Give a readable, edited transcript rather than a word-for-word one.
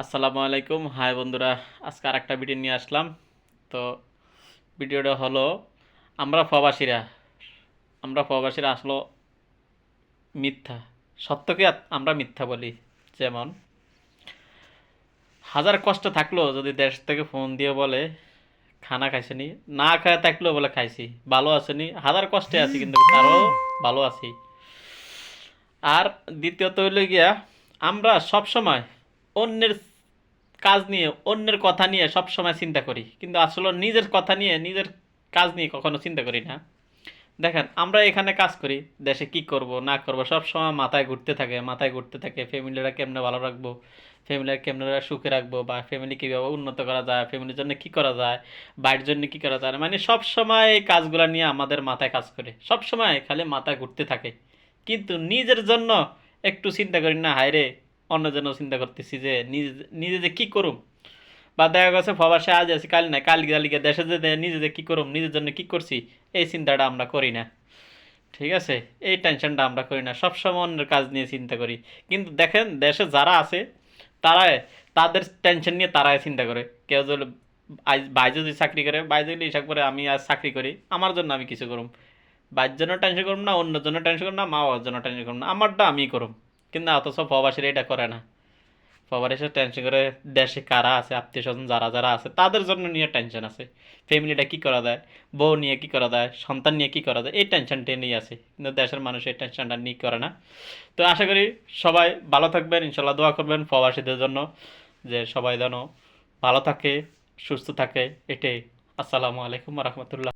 আসসালামু আলাইকুম, হাই বন্ধুরা। আজকে আর একটা ভিডিও নিয়ে আসলাম। তো ভিডিওটা হলো আমরা প্রবাসীরা আমরা প্রবাসীরা আসলে মিথ্যা সত্যকে আমরা মিথ্যা বলি। যেমন হাজার কষ্ট থাকলেও যদি দেশ থেকে ফোন দিয়ে বলে খানা খাইছেনি, না খায় থাকলেও বলে খাইছি, ভালো আছেনি, হাজার কষ্টে আছি কিন্তু তারও ভালো আছি। আর দ্বিতীয়ত হইল গিয়া আমরা সব সময় অন্যের কাজ নিয়ে অন্যের কথা নিয়ে সব সময় চিন্তা করি, কিন্তু আসলে নিজের কথা নিয়ে নিজের কাজ নিয়ে কখনো চিন্তা করি না। দেখেন আমরা এখানে কাজ করি, দেশে কি করব না করব সব সময় মাথায় ঘুরতে থাকে ফ্যামিলিরা কেমনে ভালো রাখবো, ফ্যামিলির কেমনে সুখে রাখবো, বা ফ্যামিলি কীভাবে উন্নত করা যায়, ফ্যামিলির জন্য কি করা যায়, বাড়ির জন্য কি করা যায়, মানে সব সময় এই কাজগুলো নিয়ে আমাদের মাথায় কাজ করে, সব সময় খালি মাথায় ঘুরতে থাকে। কিন্তু নিজের জন্য একটু চিন্তা করি না, হায় রে, অন্যের জন্য চিন্তা করতেছি যে নিজে নিজে যে কী করুম। বা দেখা গেছে প্রবাসে আজ আছি কাল নাই, কাল গিয়ে দেশে যে নিজে যে কী করুম, নিজের জন্য কী করছি, এই চিন্তাটা আমরা করি না। ঠিক আছে, এই টেনশনটা আমরা করি না, সবসময় অন্যের কাজ নিয়ে চিন্তা করি। কিন্তু দেখেন দেশে যারা আছে তারা তাদের টেনশন নিয়ে তারাই চিন্তা করে। কেউ যদি আজ ভাই যদি চাকরি করে, ভাই যদি হিসাব করে আমি আজ চাকরি করি, আমার জন্য আমি কিছু করুম, ভাইয়ের জন্য টেনশন করুম না, অন্যের জন্য টেনশন করুম না, মা বাবার জন্য টেনশন করুম না, আমারটা আমি করুম। কিন্তু অথচ প্রবাসীরা এটা করে না। সবার এসে টেনশন করে দেশে কারা আছে, আত্মীয় স্বজন যারা যারা আছে তাদের জন্য নিয়ে টেনশন আছে। ফ্যামিলিটা কী করা যায়, বউ নিয়ে কী করা যায়, সন্তান নিয়ে কী করা যায়, এই টেনশনটা নিয়ে আছে। কিন্তু দেশের মানুষ এই টেনশনটা নিয়ে করে না। তো আশা করি সবাই ভালো থাকবেন, ইনশাল্লাহ দোয়া করবেন প্রবাসীদের জন্য, যে সবাই যেন ভালো থাকে, সুস্থ থাকে, এটাই। আসসালামু আলাইকুম রহমতুল্লাহ।